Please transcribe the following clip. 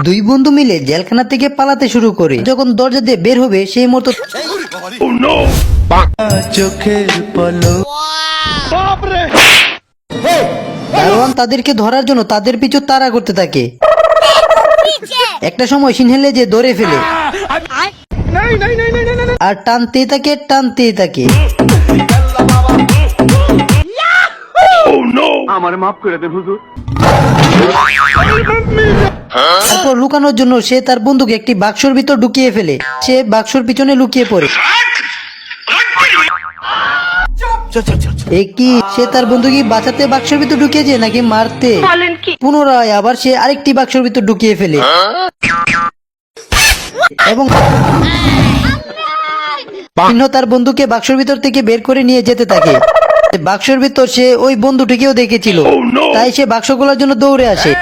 দুই বন্ধু মিলে জেলখানা থেকে পালাতে শুরু করে। যখন দরজা দিয়ে বের হবে সেই মুহূর্তে চোখের পলক দারোয়ান তাদেরকে ধরার জন্য তাদের পিছু তাড়া করতে থাকে। একটা সময় সিনহেলে যে ধরে ফেলে আর টানতেই থাকে। আমার মাফ করে দেন হুজুর। তারপর লুকানোর জন্য সে তার বন্ধুকে একটি বাক্সর ভিতর ঢুকিয়ে ফেলে। সে বাক্সর পিছনে লুকিয়ে পড়ে। কি সে তার বন্ধুকে বাঁচাতে বাক্সের ভিতর ঢুকিয়েছে নাকি মারতে? পুনরায় আবার সে আরেকটি বাক্সের ভিতর ঢুকিয়ে ফেলে এবং তার বন্ধুকে বাক্সের ভিতর থেকে বের করে নিয়ে যেতে থাকে। বাক্সের ভিতর সে ওই বন্ধুটিকেও দেখেছিল, তাই সে বাক্স খোলার জন্য দৌড়ে আসে।